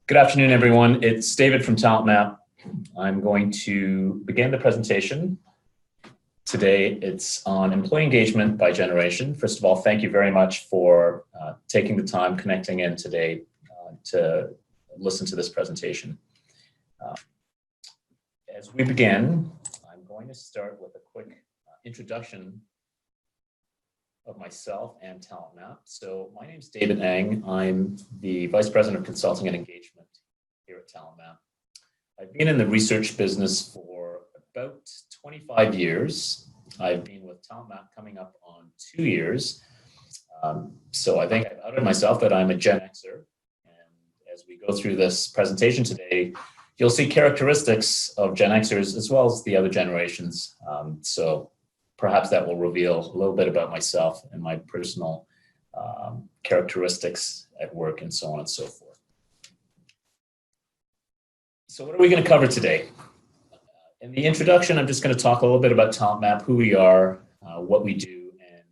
Good afternoon, everyone. It's David from Talent Map. I'm going to begin the presentation. Today, it's on employee engagement by generation. First of all, thank you very much for taking the time, connecting in today to listen to this presentation. As we begin, I'm going to start with a quick introduction of myself and Talent Map. So my name is David Ang. I'm the Vice President of Consulting and Engagement here at Talent Map. I've been in the research business for about 25 years. I've been with Talent Map coming up on 2 years. So I think I've outed myself that I'm a Gen Xer. And as we go through this presentation today, you'll see characteristics of Gen Xers as well as the other generations. So perhaps that will reveal a little bit about myself and my personal characteristics at work and so on and so forth. So what are we going to cover today? In the introduction, I'm just going to talk a little bit about Talent Map, who we are, what we do, and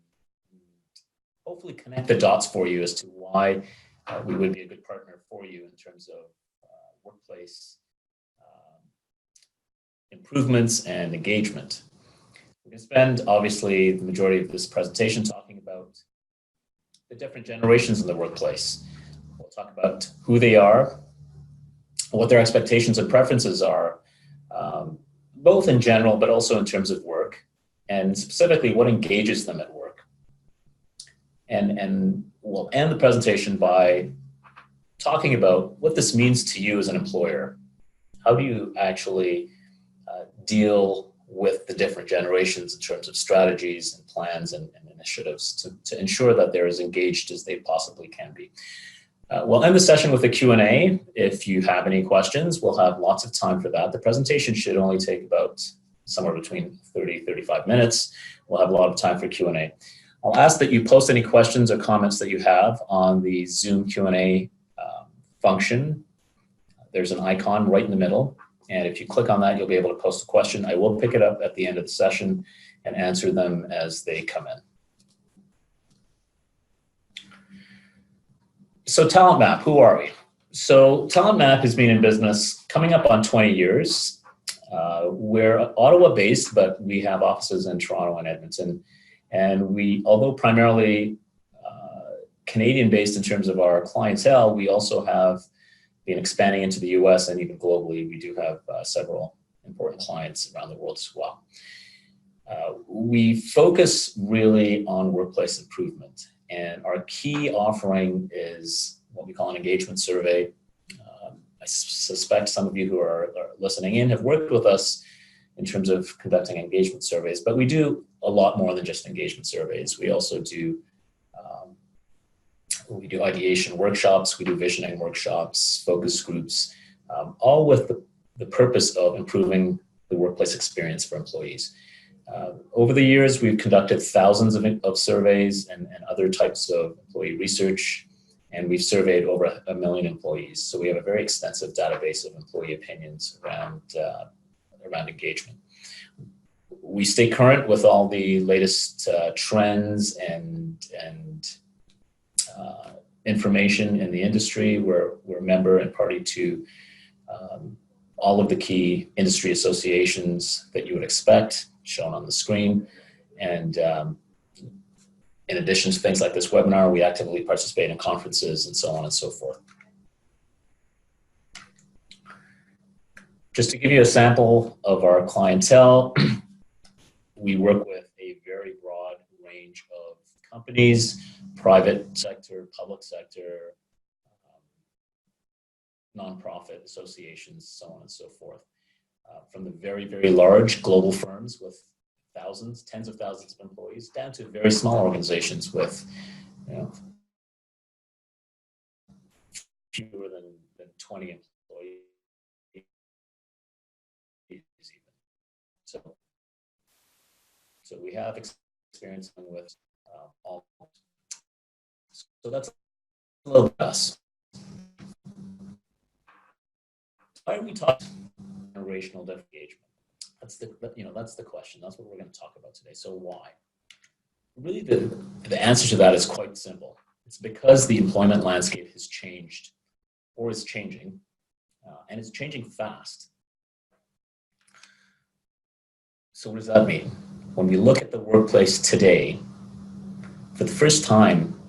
hopefully connect the dots for you as to why we would be a good partner for you in terms of workplace improvements and engagement. We're going to spend, obviously, the majority of this presentation talking about the different generations in the workplace. We'll talk about who they are, what their expectations and preferences are, both in general, but also in terms of work, and specifically what engages them at work. And we'll end the presentation by talking about what this means to you as an employer. How do you actually deal with the different generations in terms of strategies and plans and initiatives to ensure that they're as engaged as they possibly can be. We'll end the session with a Q&A. If you have any questions, we'll have lots of time for that. The presentation should only take about somewhere between 35 minutes. We'll have a lot of time for Q&A. I'll ask that you post any questions or comments that you have on the Zoom Q&A function. There's an icon right in the middle. And if you click on that, you'll be able to post a question. I will pick it up at the end of the session and answer them as they come in. So Talent Map, who are we? So Talent Map has been in business coming up on 20 years. We're Ottawa-based, but we have offices in Toronto and Edmonton. And we, although primarily Canadian-based in terms of our clientele, we also have been expanding into the US and even globally. We do have several important clients around the world as well. We focus really on workplace improvement, and our key offering is what we call an engagement survey. I suspect some of you who are listening in have worked with us in terms of conducting engagement surveys, but we do a lot more than just engagement surveys. We also do ideation workshops, we do visioning workshops, focus groups, all with the purpose of improving the workplace experience for employees. Over the years, we've conducted thousands of surveys and other types of employee research, and we've surveyed over 1 million employees. So we have a very extensive database of employee opinions around engagement. We stay current with all the latest trends and information in the industry. We're a member and party to all of the key industry associations that you would expect, shown on the screen. And in addition to things like this webinar, we actively participate in conferences and so on and so forth. Just to give you a sample of our clientele, we work with a very broad range of companies, private sector, public sector, nonprofit associations, so on and so forth. From the very, very large global firms with thousands, tens of thousands of employees, down to very small organizations with fewer than 20 employees even. So we have experience with all. So that's a little bit of us. Why are we talking generational engagement? That's the question. That's what we're going to talk about today. So why? Really, the answer to that is quite simple. It's because the employment landscape has changed or is changing, and it's changing fast. So what does that mean? When we look at the workplace today, for the first time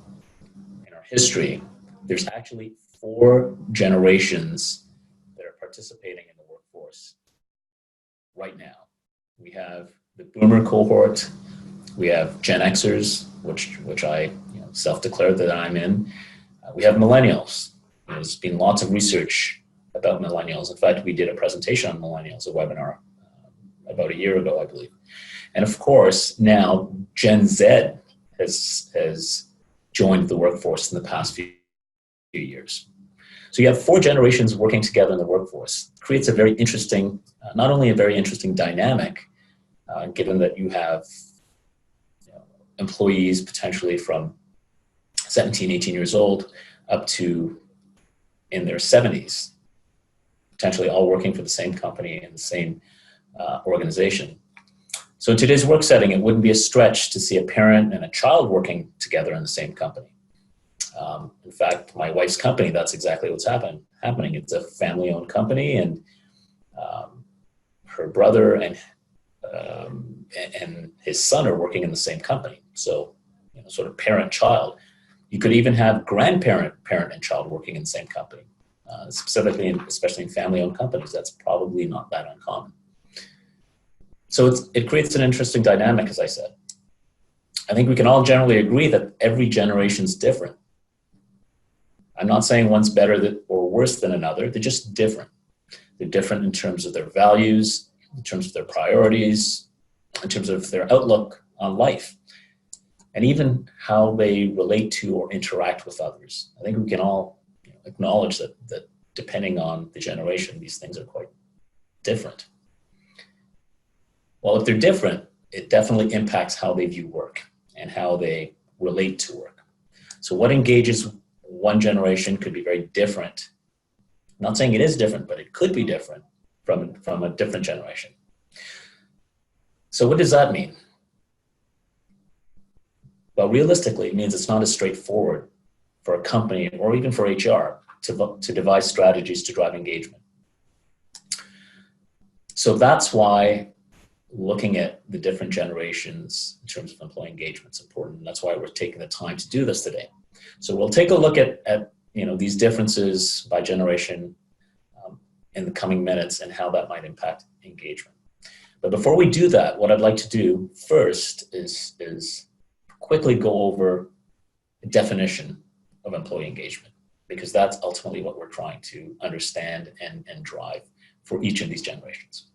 in our history, there's actually 4 generations that are participating in the workforce right now. We have the boomer cohort, we have Gen Xers, which I self-declared that I'm in. We have millennials. There's been lots of research about millennials. In fact, we did a presentation on millennials, a webinar about a year ago, I believe. And of course, now Gen Z has joined the workforce in the past few years. So you have 4 generations working together in the workforce. It creates a very interesting, not only a very interesting dynamic, given that you have employees potentially from 17, 18 years old up to in their 70s, potentially all working for the same company and the same organization. So in today's work setting, it wouldn't be a stretch to see a parent and a child working together in the same company. In fact, my wife's company, that's exactly what's happening. It's a family-owned company, and her brother and his son are working in the same company. So, sort of parent-child. You could even have grandparent, parent, and child working in the same company. Especially in family-owned companies, that's probably not that uncommon. So it creates an interesting dynamic, as I said. I think we can all generally agree that every generation is different. I'm not saying one's better or worse than another. They're just different. They're different in terms of their values, in terms of their priorities, in terms of their outlook on life, and even how they relate to or interact with others. I think we can all acknowledge that depending on the generation, these things are quite different. Well, if they're different, it definitely impacts how they view work and how they relate to work. So what engages one generation could be very different. I'm not saying it is different, but it could be different from a different generation. So what does that mean? Well, realistically, it means it's not as straightforward for a company or even for HR to devise strategies to drive engagement. So that's why looking at the different generations in terms of employee engagement is important. And that's why we're taking the time to do this today. So we'll take a look at these differences by generation in the coming minutes and how that might impact engagement. But before we do that, what I'd like to do first is quickly go over a definition of employee engagement, because that's ultimately what we're trying to understand and drive for each of these generations.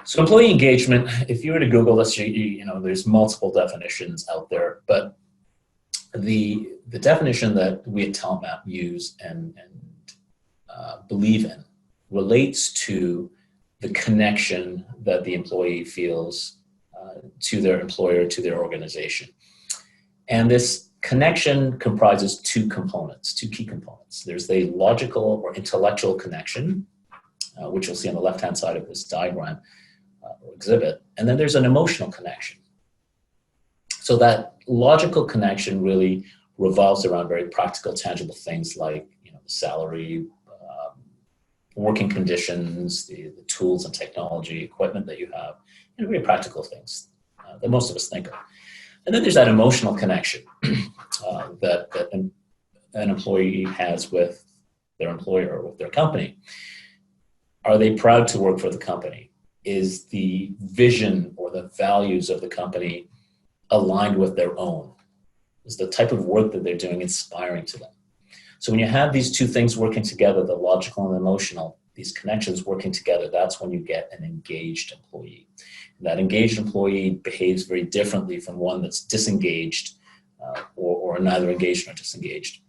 So employee engagement, if you were to Google this, there's multiple definitions out there, but the definition that we at TalentMap use and believe in relates to the connection that the employee feels to their employer, to their organization. And this connection comprises 2 key components. There's the logical or intellectual connection, which you'll see on the left-hand side of this diagram or exhibit. And then there's an emotional connection. So that logical connection really revolves around very practical, tangible things like salary, working conditions, the tools and technology, equipment that you have, very practical things that most of us think of. And then there's that emotional connection that an employee has with their employer or with their company. Are they proud to work for the company? Is the vision or the values of the company aligned with their own? Is the type of work that they're doing inspiring to them? So when you have these 2 things working together, the logical and emotional, these connections working together, that's when you get an engaged employee. And that engaged employee behaves very differently from one that's disengaged or neither engaged nor disengaged.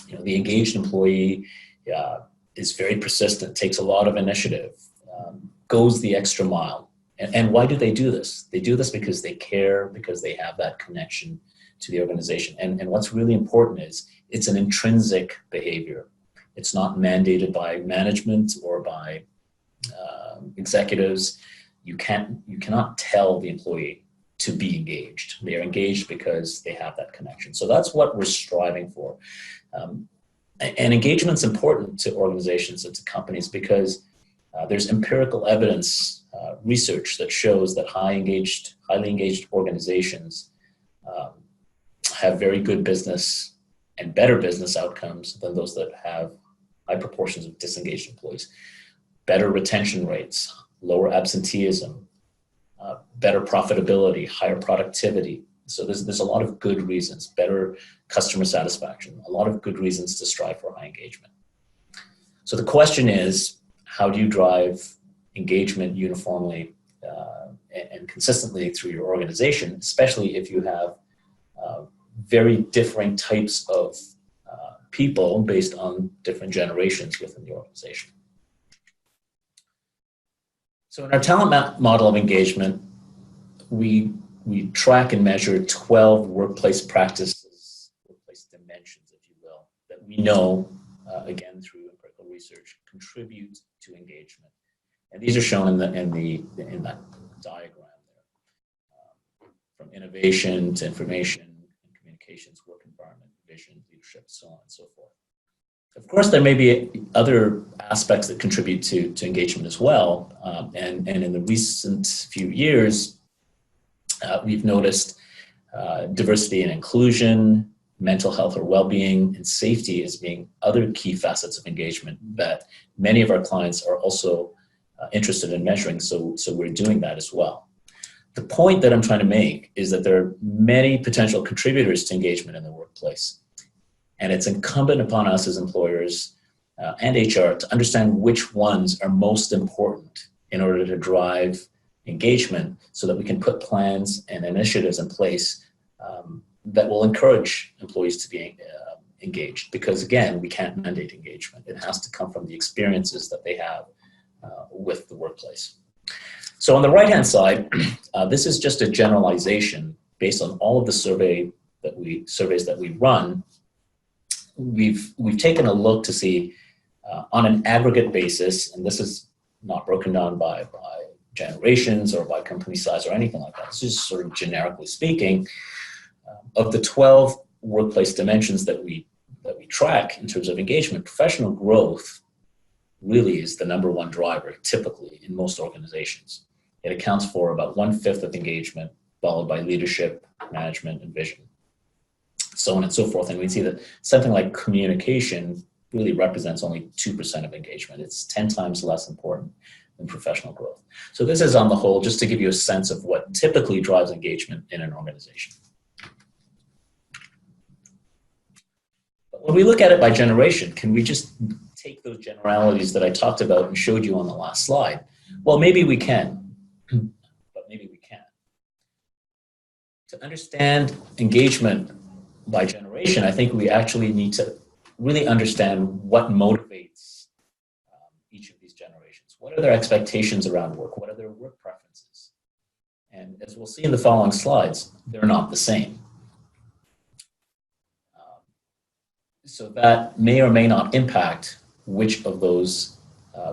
The engaged employee is very persistent, takes a lot of initiative, goes the extra mile. And why do they do this? They do this because they care, because they have that connection to the organization. And what's really important is it's an intrinsic behavior. It's not mandated by management or by executives. You cannot tell the employee to be engaged. They are engaged because they have that connection. So that's what we're striving for. And engagement's important to organizations and to companies because there's empirical evidence, research that shows that highly engaged organizations have very good business and better business outcomes than those that have high proportions of disengaged employees. Better retention rates, lower absenteeism, better profitability, higher productivity. So there's a lot of good reasons, better customer satisfaction, a lot of good reasons to strive for high engagement. So the question is, how do you drive engagement uniformly and consistently through your organization, especially if you have very differing types of people based on different generations within the organization. So in our talent model of engagement, we track and measure 12 workplace practices, workplace dimensions, if you will, that we know, again, through empirical research, contribute to engagement. And these are shown in that diagram there. From innovation to information and communications, work environment, vision, leadership, so on and so forth. Of course, there may be other aspects that contribute to engagement as well. And in the recent few years, we've noticed diversity and inclusion, mental health or well-being, and safety as being other key facets of engagement that many of our clients are also interested in measuring. So we're doing that as well. The point that I'm trying to make is that there are many potential contributors to engagement in the workplace. And it's incumbent upon us as employers and HR to understand which ones are most important in order to drive engagement so that we can put plans and initiatives in place that will encourage employees to be engaged. Because again, we can't mandate engagement. It has to come from the experiences that they have with the workplace. So on the right-hand side, this is just a generalization based on all of the surveys that we run. We've taken a look to see on an aggregate basis, and this is not broken down by generations or by company size or anything like that. This is sort of generically speaking, of the 12 workplace dimensions that we track in terms of engagement, professional growth really is the number one driver typically in most organizations. It accounts for about 1/5 of engagement, followed by leadership, management, and vision, so on and so forth. And we see that something like communication really represents only 2% of engagement. It's 10 times less important than professional growth. So this is on the whole, just to give you a sense of what typically drives engagement in an organization. But when we look at it by generation, can we just take those generalities that I talked about and showed you on the last slide? Well, maybe we can, but maybe we can't. To understand engagement by generation, I think we actually need to really understand what motivates each of these generations. What are their expectations around work? What are their work preferences? And as we'll see in the following slides, they're not the same. So that may or may not impact which of those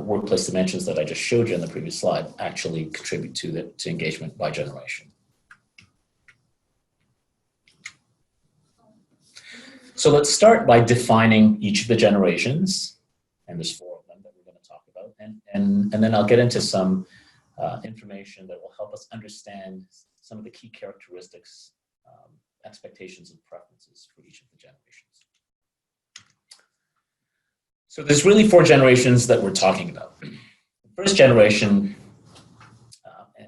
workplace dimensions that I just showed you in the previous slide actually contribute to engagement by generation. So let's start by defining each of the generations, and there's 4 of them that we're going to talk about, and then I'll get into some information that will help us understand some of the key characteristics, expectations, and preferences for each of the generations. So there's really 4 generations that we're talking about. The first generation,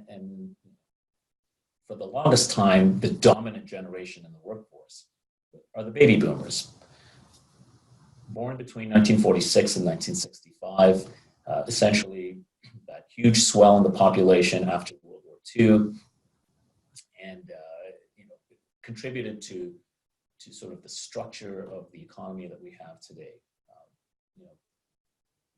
and for the longest time, the dominant generation in the workforce, are the baby boomers. Born between 1946 and 1965, essentially that huge swell in the population after World War II, and contributed to sort of the structure of the economy that we have today.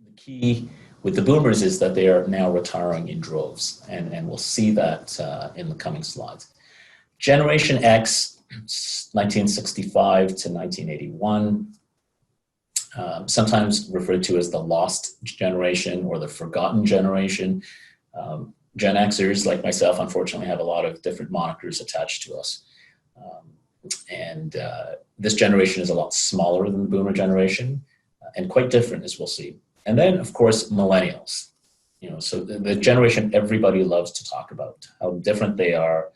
The key with the boomers is that they are now retiring in droves, and we'll see that in the coming slides. Generation X, 1965 to 1981, sometimes referred to as the lost generation or the forgotten generation. Gen Xers, like myself, unfortunately have a lot of different monikers attached to us. And this generation is a lot smaller than the boomer generation, and quite different, as we'll see. And then, of course, millennials. So the generation everybody loves to talk about, how different they are,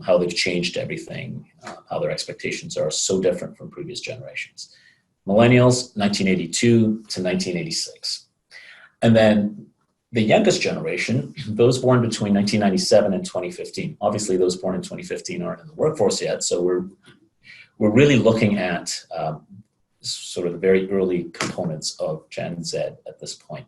how they've changed everything, how their expectations are so different from previous generations. Millennials, 1982 to 1986. And then the youngest generation, those born between 1997 and 2015. Obviously, those born in 2015 aren't in the workforce yet, so we're really looking at sort of the very early components of Gen Z at this point.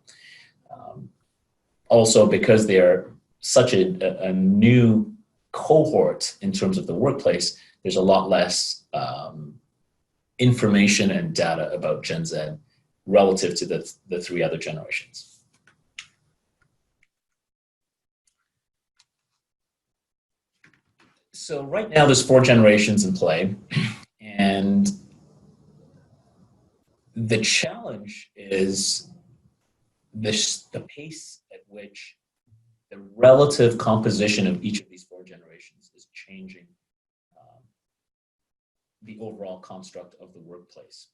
Also, because they're such a new cohort in terms of the workplace, there's a lot less information and data about Gen Z relative to the three other generations. So right now there's 4 generations in play, and the challenge is the pace at which the relative composition of each of these 4 generations is changing the overall construct of the workplace.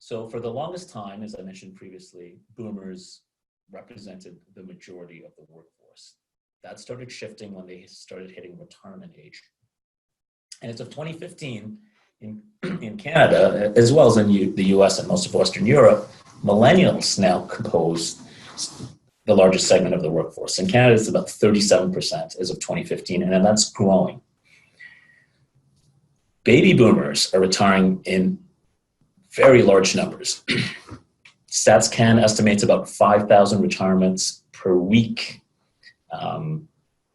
So for the longest time, as I mentioned previously, boomers represented the majority of the workforce. That started shifting when they started hitting retirement age. And as of 2015, in Canada, as well as in the US and most of Western Europe, millennials now compose the largest segment of the workforce. In Canada, it's about 37% as of 2015, and that's growing. Baby boomers are retiring in very large numbers. StatsCan estimates about 5,000 retirements per week,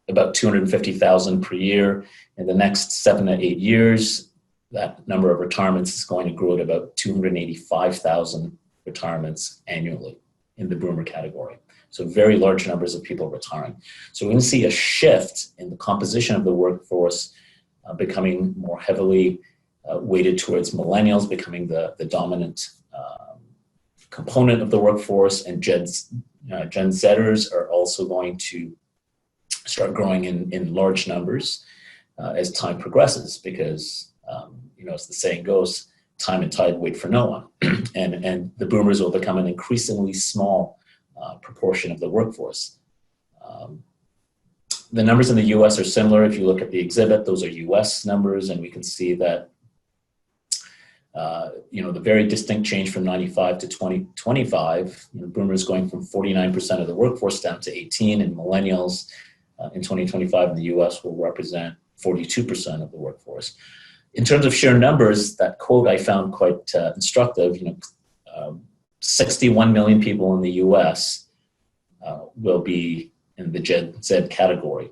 about 250,000 per year. In the next 7 to 8 years, that number of retirements is going to grow to about 285,000 retirements annually in the boomer category. So very large numbers of people retiring. So we're going to see a shift in the composition of the workforce, becoming more heavily weighted towards millennials, becoming the dominant component of the workforce, and Gen Zers are also going to start growing in large numbers as time progresses, because as the saying goes, time and tide wait for no one, and the boomers will become an increasingly small proportion of the workforce. The numbers in the US are similar. If you look at the exhibit, those are US numbers, and we can see that the very distinct change from 95 to 2025, boomers going from 49% of the workforce down to 18%, and millennials in 2025 in the US will represent 42% of the workforce. In terms of sheer numbers, that quote I found quite instructive. 61 million people in the US will be in the Gen Z category.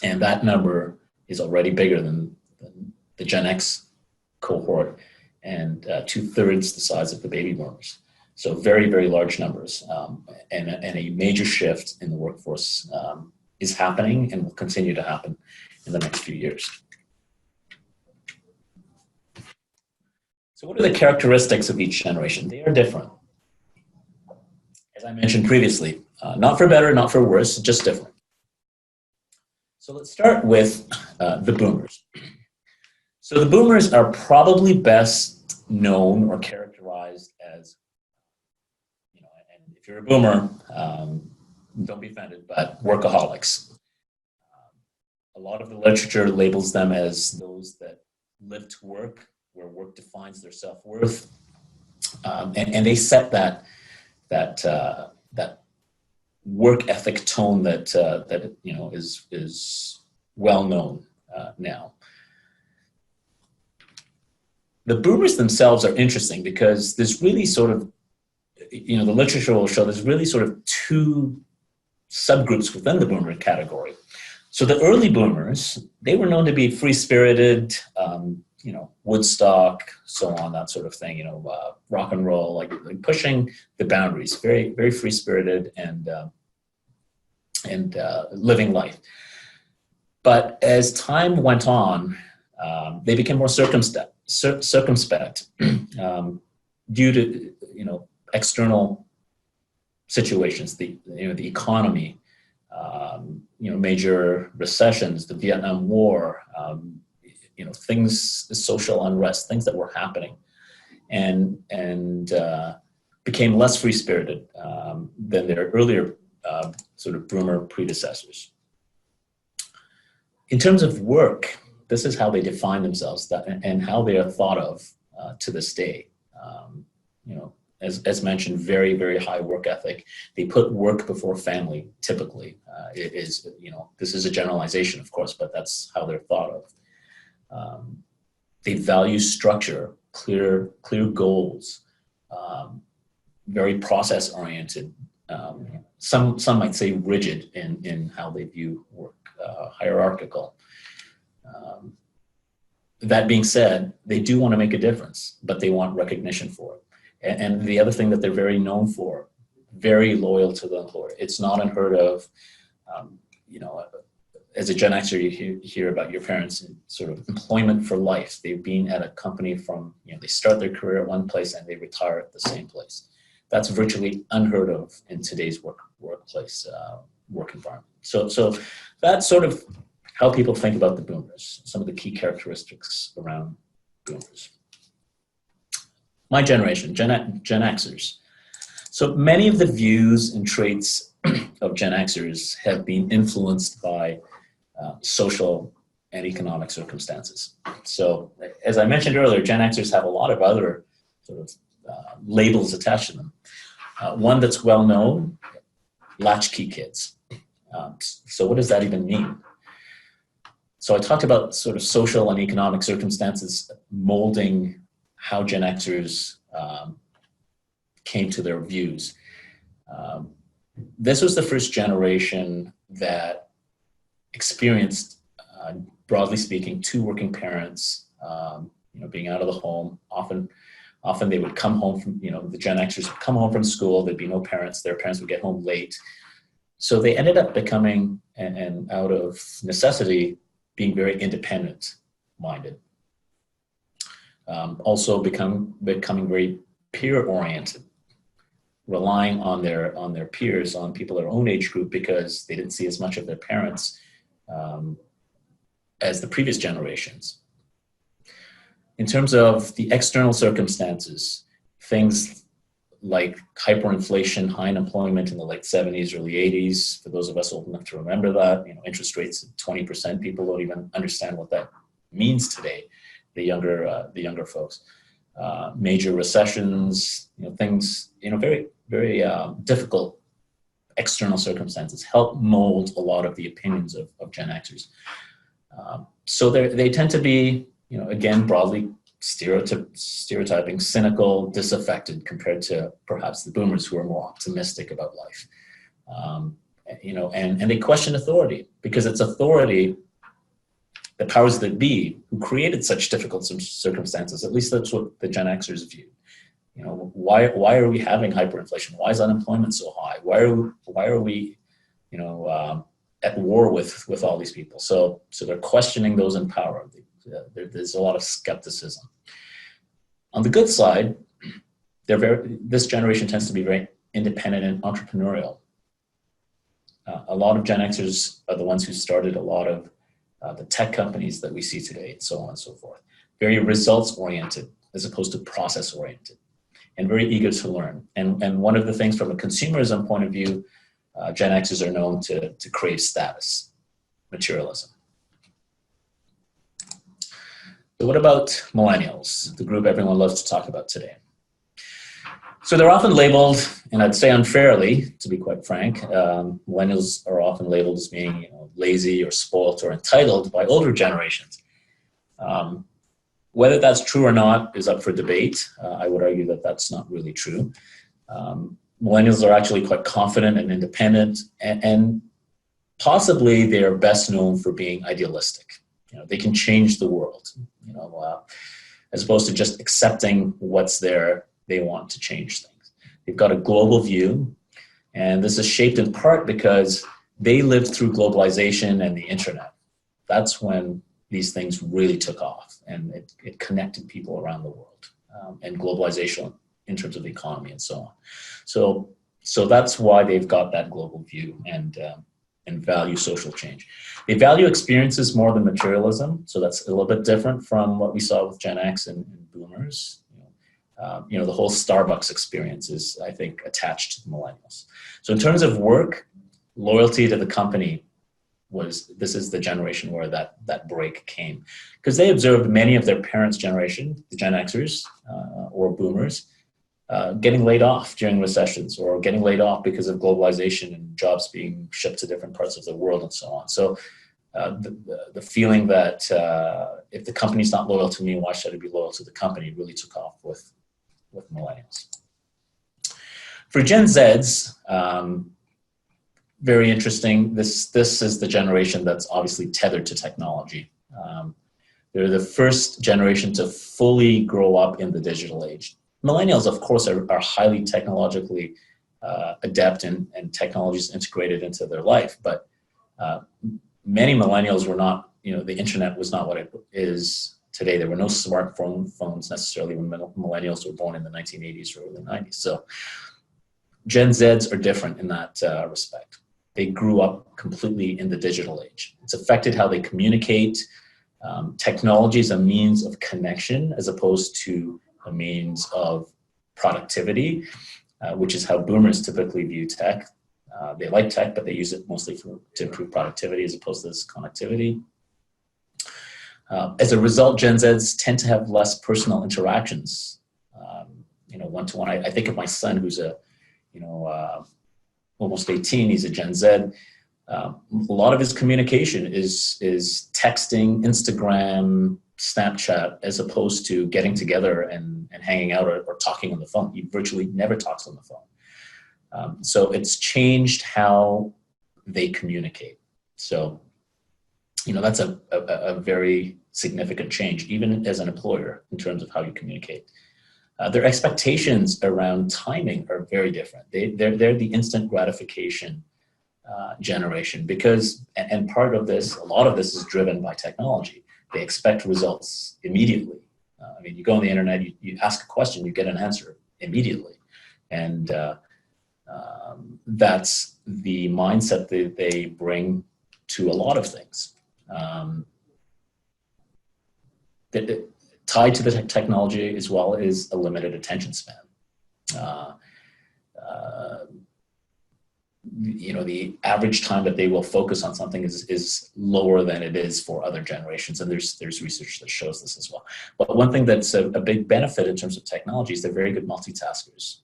And that number is already bigger than the Gen X cohort, and 2/3 the size of the baby boomers. So very, very large numbers, and a major shift in the workforce is happening and will continue to happen in the next few years. So what are the characteristics of each generation? They are different. As I mentioned previously, not for better, not for worse, just different. So let's start with the boomers. So the boomers are probably best known or characterized as, and if you're a boomer, don't be offended, but workaholics. A lot of the literature labels them as those that live to work, where work defines their self-worth, and they set that work ethic tone that is well known now. The boomers themselves are interesting because there's really sort of, the literature will show there's really sort of 2 subgroups within the boomer category. So the early boomers, they were known to be free-spirited, Woodstock, so on, that sort of thing, rock and roll, like pushing the boundaries, very, very free-spirited and living life. But as time went on, they became more circumspect due to external situations, the economy, major recessions, the Vietnam War, things, social unrest, things that were happening, and became less free-spirited than their earlier sort of boomer predecessors. In terms of work, this is how they define themselves and how they are thought of to this day. As mentioned, very, very high work ethic. They put work before family, typically. This is a generalization, of course, but that's how they're thought of. They value structure, clear goals, very process-oriented. Some might say rigid in how they view work, hierarchical. That being said, they do want to make a difference, but they want recognition for it. And the other thing that they're very known for, very loyal to the employer. It's not unheard of, as a Gen Xer, you hear about your parents in sort of employment for life. They've been at a company from, they start their career at one place and they retire at the same place. That's virtually unheard of in today's workplace, work environment. So that's sort of how people think about the boomers, some of the key characteristics around boomers. My generation, Gen Xers. So many of the views and traits of Gen Xers have been influenced by social and economic circumstances. So as I mentioned earlier, Gen Xers have a lot of other sort of labels attached to them. One that's well known, latchkey kids. So what does that even mean? So I talked about sort of social and economic circumstances molding how Gen Xers came to their views. This was the first generation that experienced, broadly speaking, two working parents, being out of the home. Often they would come home from, the Gen Xers would come home from school, there'd be no parents, their parents would get home late. So they ended up becoming, and out of necessity, being very independent-minded. Also becoming very peer-oriented, relying on their peers, on people their own age group, because they didn't see as much of their parents as the previous generations. In terms of the external circumstances, things like hyperinflation, high unemployment in the late 70s, early 80s, for those of us old enough to remember that, interest rates at 20%, people don't even understand what that means today, the younger folks. Major recessions, things, very, very difficult external circumstances help mold a lot of the opinions of Gen Xers. So they tend to be, again, broadly stereotyping, cynical, disaffected compared to perhaps the boomers who are more optimistic about life. And they question authority, because it's authority, the powers that be, who created such difficult circumstances. At least that's what the Gen Xers view. Why are we having hyperinflation? Why is unemployment so high? Why are we at war with all these people? So they're questioning those in power. There's a lot of skepticism. On the good side, this generation tends to be very independent and entrepreneurial. A lot of Gen Xers are the ones who started a lot of the tech companies that we see today, and so on and so forth. Very results-oriented as opposed to process-oriented, and very eager to learn. And one of the things from a consumerism point of view, Gen Xers are known to crave status, materialism. So what about millennials, the group everyone loves to talk about today? So they're often labeled, and I'd say unfairly, to be quite frank, millennials are often labeled as being lazy or spoilt or entitled by older generations. Whether that's true or not is up for debate. I would argue that that's not really true. Millennials are actually quite confident and independent, and possibly they are best known for being idealistic. They can change the world, as opposed to just accepting what's there. They want to change things. They've got a global view, and this is shaped in part because they lived through globalization and the internet. That's when these things really took off, and it connected people around the world, and globalization in terms of the economy and so on. So that's why they've got that global view, and and value social change. They value experiences more than materialism, so that's a little bit different from what we saw with Gen X and boomers. The whole Starbucks experience is, I think, attached to the millennials. So in terms of work, loyalty to the company this is the generation where that break came. Because they observed many of their parents' generation, the Gen Xers or boomers, getting laid off during recessions or getting laid off because of globalization and jobs being shipped to different parts of the world and so on. So the feeling that if the company's not loyal to me, why should I be loyal to the company, really took off with millennials. For Gen Zs, very interesting. This is the generation that's obviously tethered to technology. They're the first generation to fully grow up in the digital age. Millennials, of course, are highly technologically adept and technologies integrated into their life, but many millennials were not, the internet was not what it is today. There were no smartphones necessarily when millennials were born in the 1980s or early 90s. So Gen Zs are different in that respect. They grew up completely in the digital age. It's affected how they communicate. Technology is a means of connection as opposed to a means of productivity, which is how boomers typically view tech. They like tech, but they use it mostly to improve productivity as opposed to this connectivity. As a result, Gen Zs tend to have less personal interactions, one-to-one. I think of my son, who's almost 18. He's a Gen Z. A lot of his communication is texting, Instagram, Snapchat, as opposed to getting together and hanging out or talking on the phone. He virtually never talks on the phone. So it's changed how they communicate. So, that's a very significant change, even as an employer, in terms of how you communicate. Their expectations around timing are very different. They're the instant gratification generation because, and part of this, a lot of this is driven by technology. They expect results immediately. You go on the internet, you ask a question, you get an answer immediately. And that's the mindset that they bring to a lot of things. Tied to the technology as well is a limited attention span. The average time that they will focus on something is lower than it is for other generations, and there's research that shows this as well. But one thing that's a big benefit in terms of technology is they're very good multitaskers.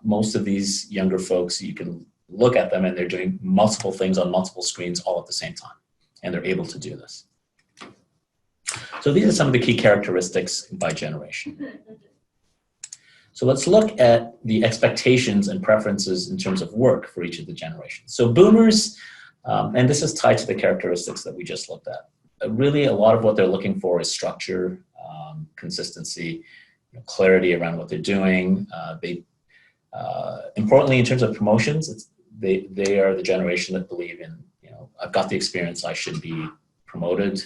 Most of these younger folks, you can look at them and they're doing multiple things on multiple screens all at the same time, and they're able to do this. So these are some of the key characteristics by generation. So let's look at the expectations and preferences in terms of work for each of the generations. So boomers, and this is tied to the characteristics that we just looked at. Really, a lot of what they're looking for is structure, consistency, clarity around what they're doing. Importantly, in terms of promotions, they are the generation that believe in, I've got the experience, I should be promoted.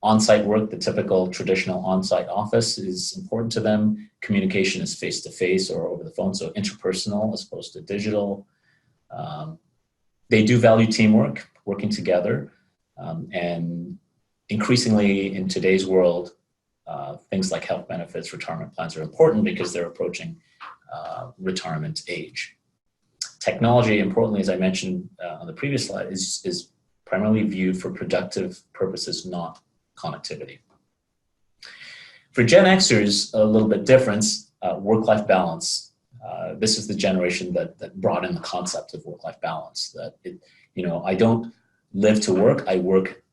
On-site work, the typical traditional on-site office is important to them. Communication is face-to-face or over the phone, so interpersonal as opposed to digital. They do value teamwork, working together, and increasingly in today's world, things like health benefits, retirement plans are important because they're approaching retirement age. Technology, importantly, as I mentioned on the previous slide, is primarily viewed for productive purposes, not connectivity. For Gen Xers, a little bit different, work-life balance. This is the generation that brought in the concept of work-life balance, that I don't live to work, I work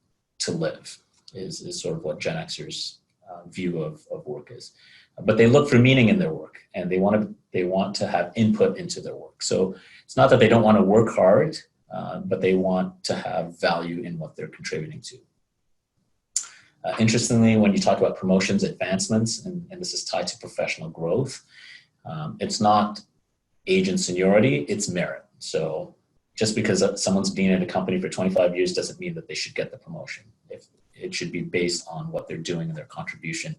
to live, is sort of what Gen Xers' view of work is. But they look for meaning in their work, and they want to have input into their work. So it's not that they don't want to work hard, but they want to have value in what they're contributing to. Interestingly, when you talk about promotions, advancements, and this is tied to professional growth, it's not age and seniority, it's merit. So just because someone's been in a company for 25 years doesn't mean that they should get the promotion. It should be based on what they're doing and their contribution.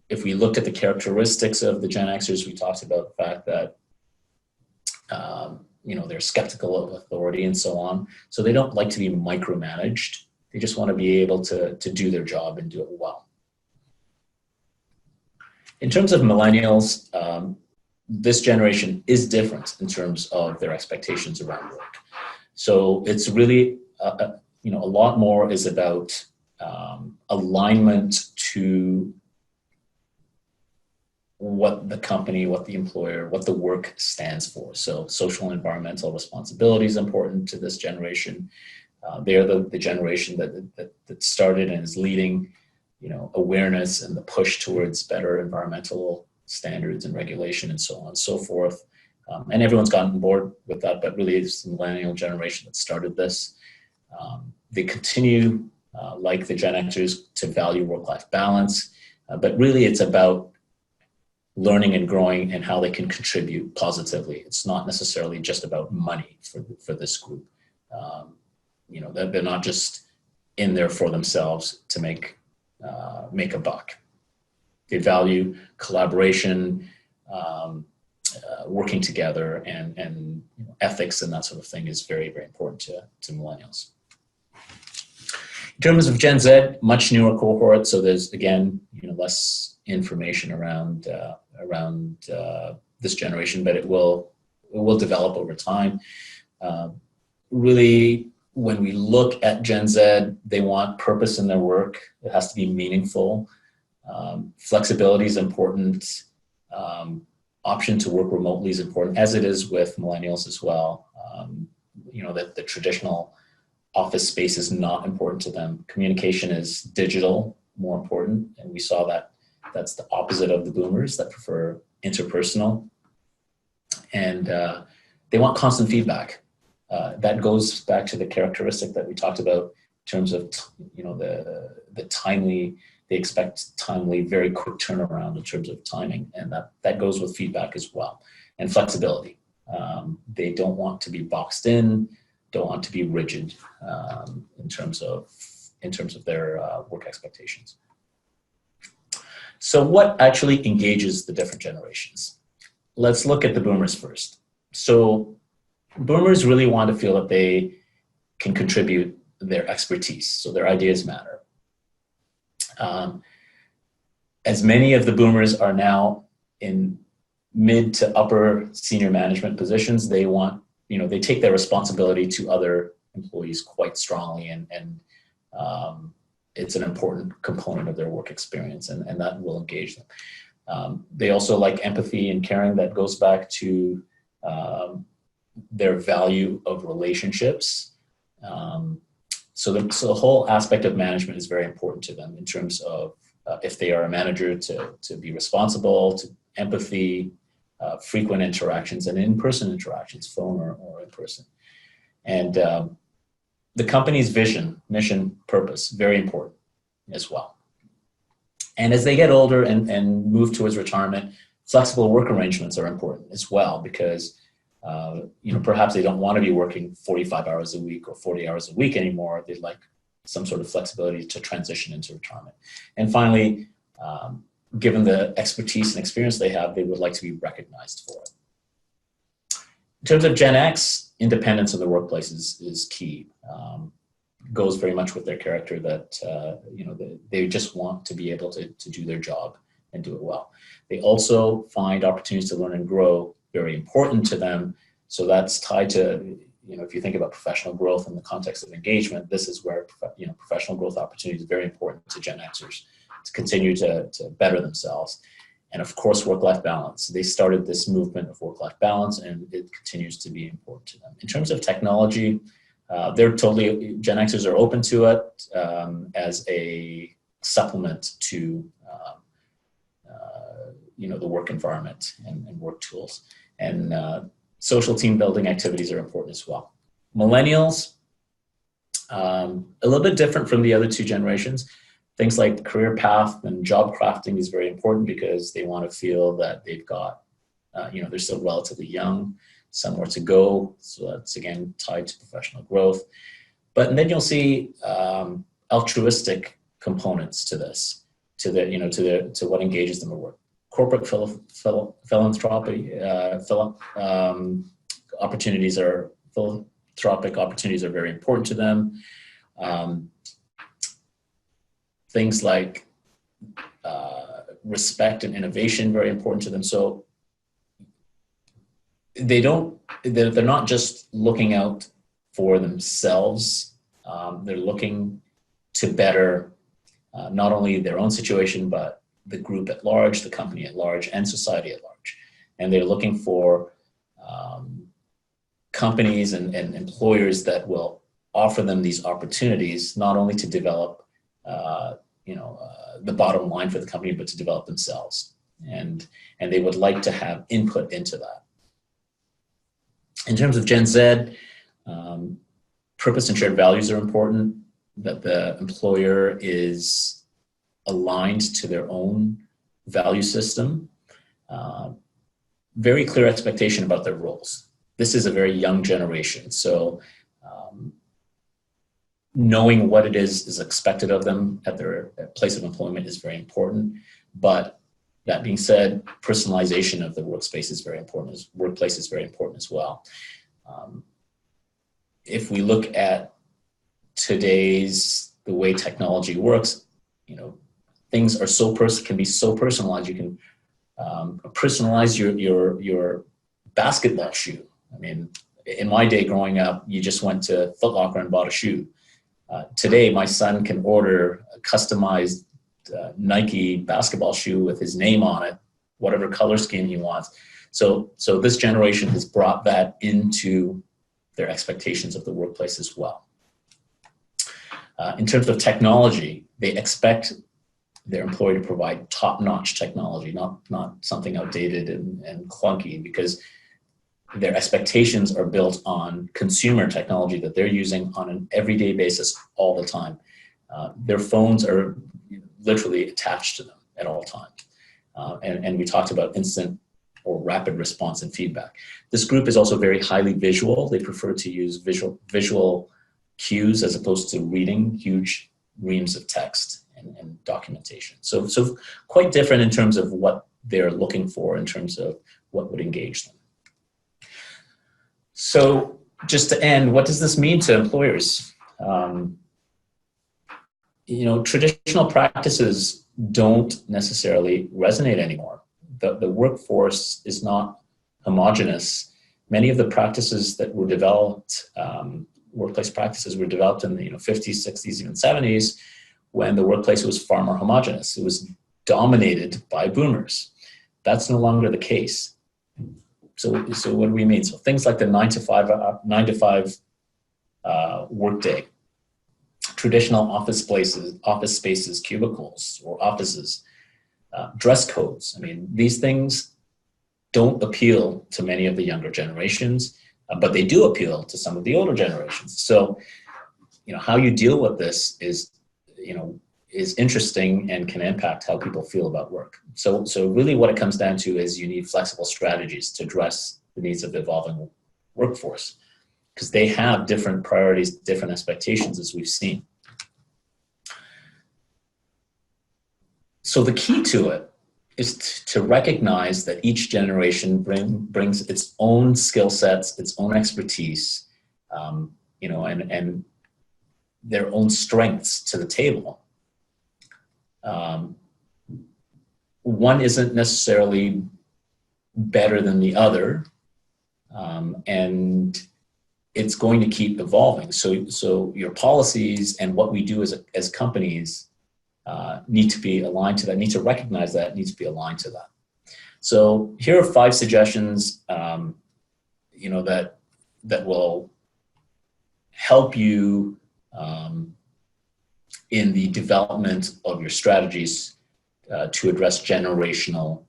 If we looked at the characteristics of the Gen Xers, we talked about the fact that they're skeptical of authority and so on. So they don't like to be micromanaged. They just want to be able to do their job and do it well. In terms of millennials, this generation is different in terms of their expectations around work. So it's really, a lot more is about alignment to what the company, what the employer, what the work stands for. So social and environmental responsibility is important to this generation. They're the generation that started and is leading, awareness and the push towards better environmental standards and regulation and so on and so forth. And everyone's gotten on board with that, but really it's the millennial generation that started this. They continue, like the Gen Xers, to value work-life balance, but really it's about learning and growing and how they can contribute positively. It's not necessarily just about money for this group. They're not just in there for themselves to make a buck. They value collaboration, working together, and ethics and that sort of thing is very, very important to millennials. In terms of Gen Z, much newer cohort, so there's again less information around this generation, but it will develop over time. Really, when we look at Gen Z, they want purpose in their work. It has to be meaningful. Flexibility is important. Option to work remotely is important, as it is with millennials as well. That the traditional office space is not important to them. Communication is digital, more important, and we saw that that's the opposite of the boomers that prefer interpersonal. And they want constant feedback. That goes back to the characteristic that we talked about in terms of the timely. They expect timely, very quick turnaround in terms of timing, and that goes with feedback as well. And flexibility. They don't want to be boxed in, don't want to be rigid in terms of their work expectations. So what actually engages the different generations? Let's look at the boomers first. So boomers really want to feel that they can contribute their expertise, so their ideas matter. As many of the boomers are now in mid to upper senior management positions, they want, they take their responsibility to other employees quite strongly, and it's an important component of their work experience, and that will engage them. They also like empathy and caring. That goes back to their value of relationships. So the whole aspect of management is very important to them in terms of if they are a manager to be responsible, to empathy, frequent interactions, and in-person interactions, phone or in person. And the company's vision, mission, purpose, very important as well. And as they get older and move towards retirement, flexible work arrangements are important as well, because perhaps they don't want to be working 45 hours a week or 40 hours a week anymore. They'd like some sort of flexibility to transition into retirement. And finally, given the expertise and experience they have, they would like to be recognized for it. In terms of Gen X, independence in the workplace is key. Goes very much with their character that, they just want to be able to do their job and do it well. They also find opportunities to learn and grow very important to them. So that's tied to, if you think about professional growth in the context of engagement, this is where, professional growth opportunity is very important to Gen Xers to continue to better themselves. And of course, work-life balance. They started this movement of work-life balance, and it continues to be important to them. In terms of technology, Gen Xers are open to it as a supplement to the work environment and work tools. And social team building activities are important as well. Millennials, a little bit different from the other two generations. Things like career path and job crafting is very important because they want to feel that they've got, they're still relatively young, somewhere to go. So that's again tied to professional growth. But then you'll see altruistic components to this, to what engages them at work. Corporate philanthropy, philanthropic opportunities are very important to them. Things like respect and innovation, very important to them. So they're not just looking out for themselves. They're looking to better not only their own situation, but the group at large, the company at large, and society at large. And they're looking for companies and employers that will offer them these opportunities, not only to develop the bottom line for the company, but to develop themselves. And they would like to have input into that. In terms of Gen Z, purpose and shared values are important, that the employer is aligned to their own value system. Very clear expectation about their roles. This is a very young generation, so knowing what it is expected of them at their place of employment is very important. But that being said, personalization of the workspace is very important. Workplace is very important as well. If we look at the way technology works, things are can be so personalized. You can personalize your basketball shoe. I mean, in my day growing up, you just went to Foot Locker and bought a shoe. Today, my son can order a customized Nike basketball shoe with his name on it, whatever color scheme he wants. So this generation has brought that into their expectations of the workplace as well. In terms of technology, they expect their employer to provide top-notch technology, not something outdated and clunky, because their expectations are built on consumer technology that they're using on an everyday basis all the time. Their phones are literally attached to them at all times. And we talked about instant or rapid response and feedback. This group is also very highly visual. They prefer to use visual cues as opposed to reading huge reams of text and documentation. So quite different in terms of what they're looking for in terms of what would engage them. So just to end, what does this mean to employers? Traditional practices don't necessarily resonate anymore. The workforce is not homogenous. Many of the practices that were developed, workplace practices were developed in the 50s, 60s, even 70s, when the workplace was far more homogenous. It was dominated by boomers. That's no longer the case. So what do we mean? So things like the 9 to 5 workday, traditional office spaces, cubicles or offices, dress codes. I mean, these things don't appeal to many of the younger generations, but they do appeal to some of the older generations. So, how you deal with this is interesting and can impact how people feel about work. So really what it comes down to is you need flexible strategies to address the needs of the evolving workforce, because they have different priorities, different expectations, as we've seen. So the key to it is to recognize that each generation brings its own skill sets, its own expertise, and their own strengths to the table. One isn't necessarily better than the other, and it's going to keep evolving. So your policies and what we do as companies need to be aligned to that, need to recognize that, need to be aligned to that. So here are 5 suggestions, that will help you in the development of your strategies to address generational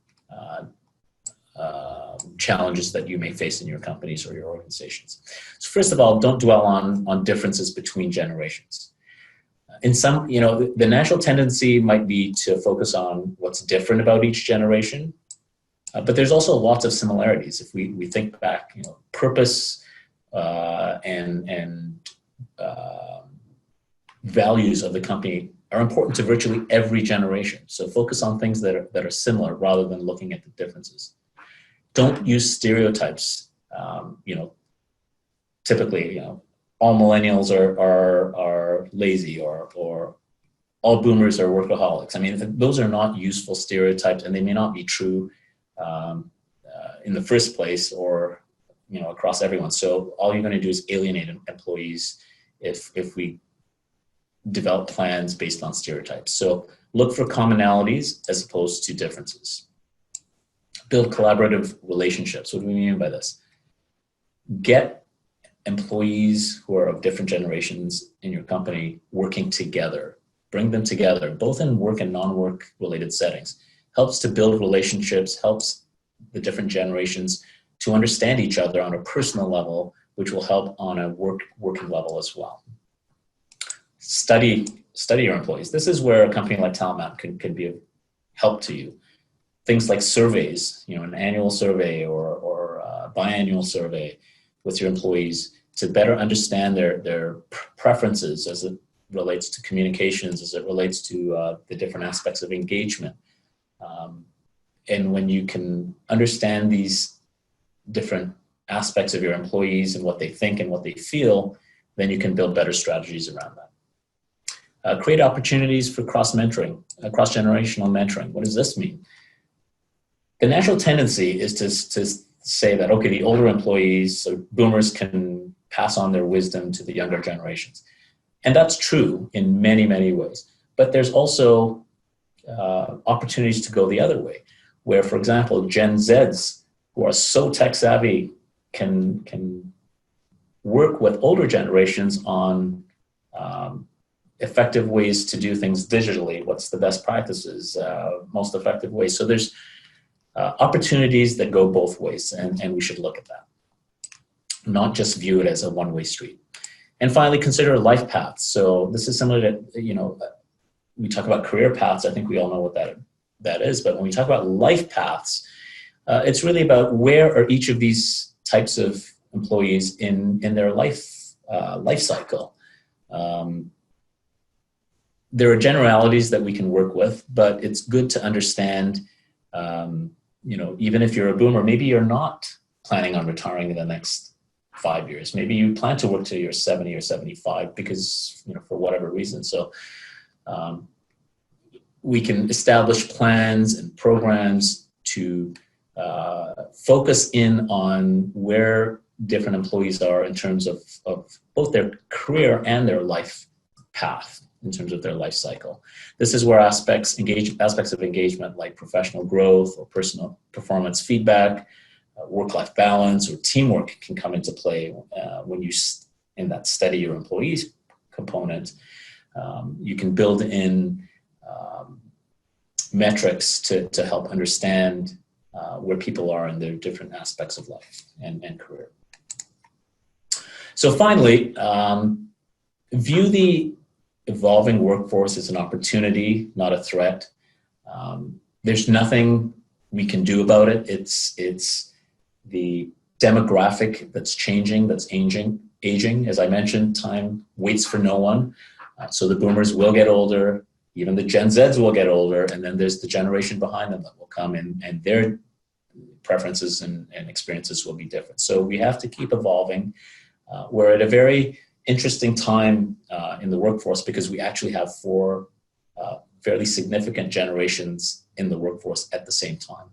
challenges that you may face in your companies or your organizations. So first of all, don't dwell on differences between generations. In some, the natural tendency might be to focus on what's different about each generation, but there's also lots of similarities. If we think back, purpose and values of the company are important to virtually every generation. So focus on things that are similar rather than looking at the differences. Don't use stereotypes. typically, all millennials are lazy, or all boomers are workaholics. I mean, those are not useful stereotypes, and they may not be true in the first place, or across everyone. So all you're going to do is alienate employees if we develop plans based on stereotypes. So look for commonalities as opposed to differences. Build collaborative relationships. What do we mean by this? Get employees who are of different generations in your company working together. Bring them together, both in work and non-work related settings. Helps to build relationships, helps the different generations to understand each other on a personal level, which will help on a working level as well. Study your employees. This is where a company like TalentMap can be of help to you. Things like surveys, an annual survey or a biannual survey with your employees to better understand their preferences as it relates to communications, as it relates to the different aspects of engagement. And when you can understand these different aspects of your employees and what they think and what they feel, then you can build better strategies around that. Create opportunities for cross-mentoring, cross-generational mentoring. What does this mean? The natural tendency is to say that, okay, the older employees, so boomers, can pass on their wisdom to the younger generations. And that's true in many, many ways. But there's also opportunities to go the other way, where, for example, Gen Zs who are so tech savvy can work with older generations on effective ways to do things digitally. What's the best practices, most effective ways? So there's opportunities that go both ways, and we should look at that, not just view it as a one-way street. And finally, consider life paths. So this is similar to, we talk about career paths. I think we all know what that is. But when we talk about life paths, it's really about where are each of these types of employees in their life cycle. There are generalities that we can work with, but it's good to understand, even if you're a boomer, maybe you're not planning on retiring in the next 5 years. Maybe you plan to work till you're 70 or 75 because, for whatever reason. So we can establish plans and programs to focus in on where different employees are in terms of both their career and their life path, in terms of their life cycle. This is where aspects of engagement like professional growth or personal performance feedback, work-life balance, or teamwork can come into play when you, in that study your employees component. You can build in metrics to help understand where people are in their different aspects of life and career. So finally, view the evolving workforce as an opportunity, not a threat. There's nothing we can do about it. It's the demographic that's changing, that's aging. As I mentioned, time waits for no one. So the boomers will get older, even the Gen Zs will get older, and then there's the generation behind them that will come in, and their preferences and experiences will be different. So we have to keep evolving. We're at a very interesting time in the workforce because we actually have four fairly significant generations in the workforce at the same time.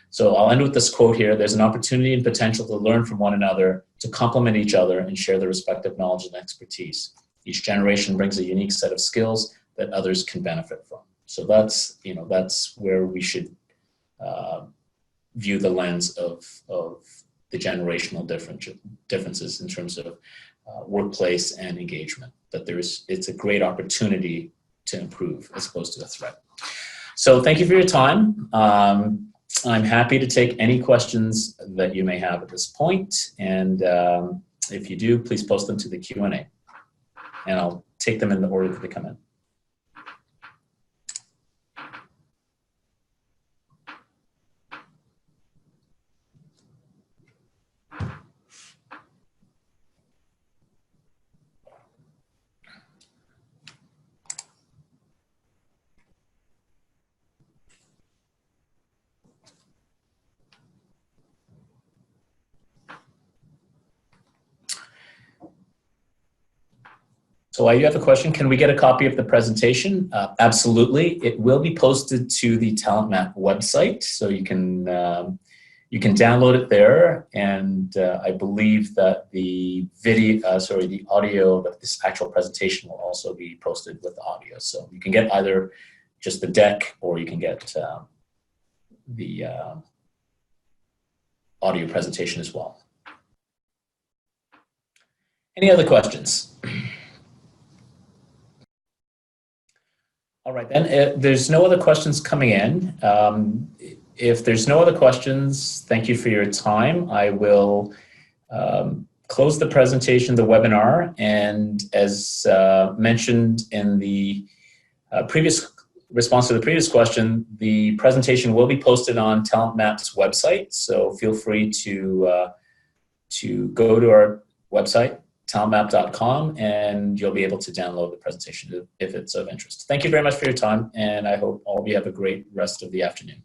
So I'll end with this quote here. There's an opportunity and potential to learn from one another, to complement each other and share their respective knowledge and expertise. Each generation brings a unique set of skills that others can benefit from. So that's where we should view the lens of the generational differences in terms of workplace and engagement, that it's a great opportunity to improve as opposed to a threat. So thank you for your time. I'm happy to take any questions that you may have at this point. And if you do, please post them to the Q&A and I'll take them in the order that they come in. So I do have a question. Can we get a copy of the presentation? Absolutely. It will be posted to the Talent Map website, so you can download it there. And I believe that the the audio of this actual presentation will also be posted with the audio. So you can get either just the deck, or you can get the audio presentation as well. Any other questions? All right, then, if there's no other questions coming in. If there's no other questions, thank you for your time. I will close the presentation, the webinar, and as mentioned in the previous response to the previous question, the presentation will be posted on Talent Map's website, so feel free to go to our website, talentmap.com, and you'll be able to download the presentation if it's of interest. Thank you very much for your time, and I hope all of you have a great rest of the afternoon.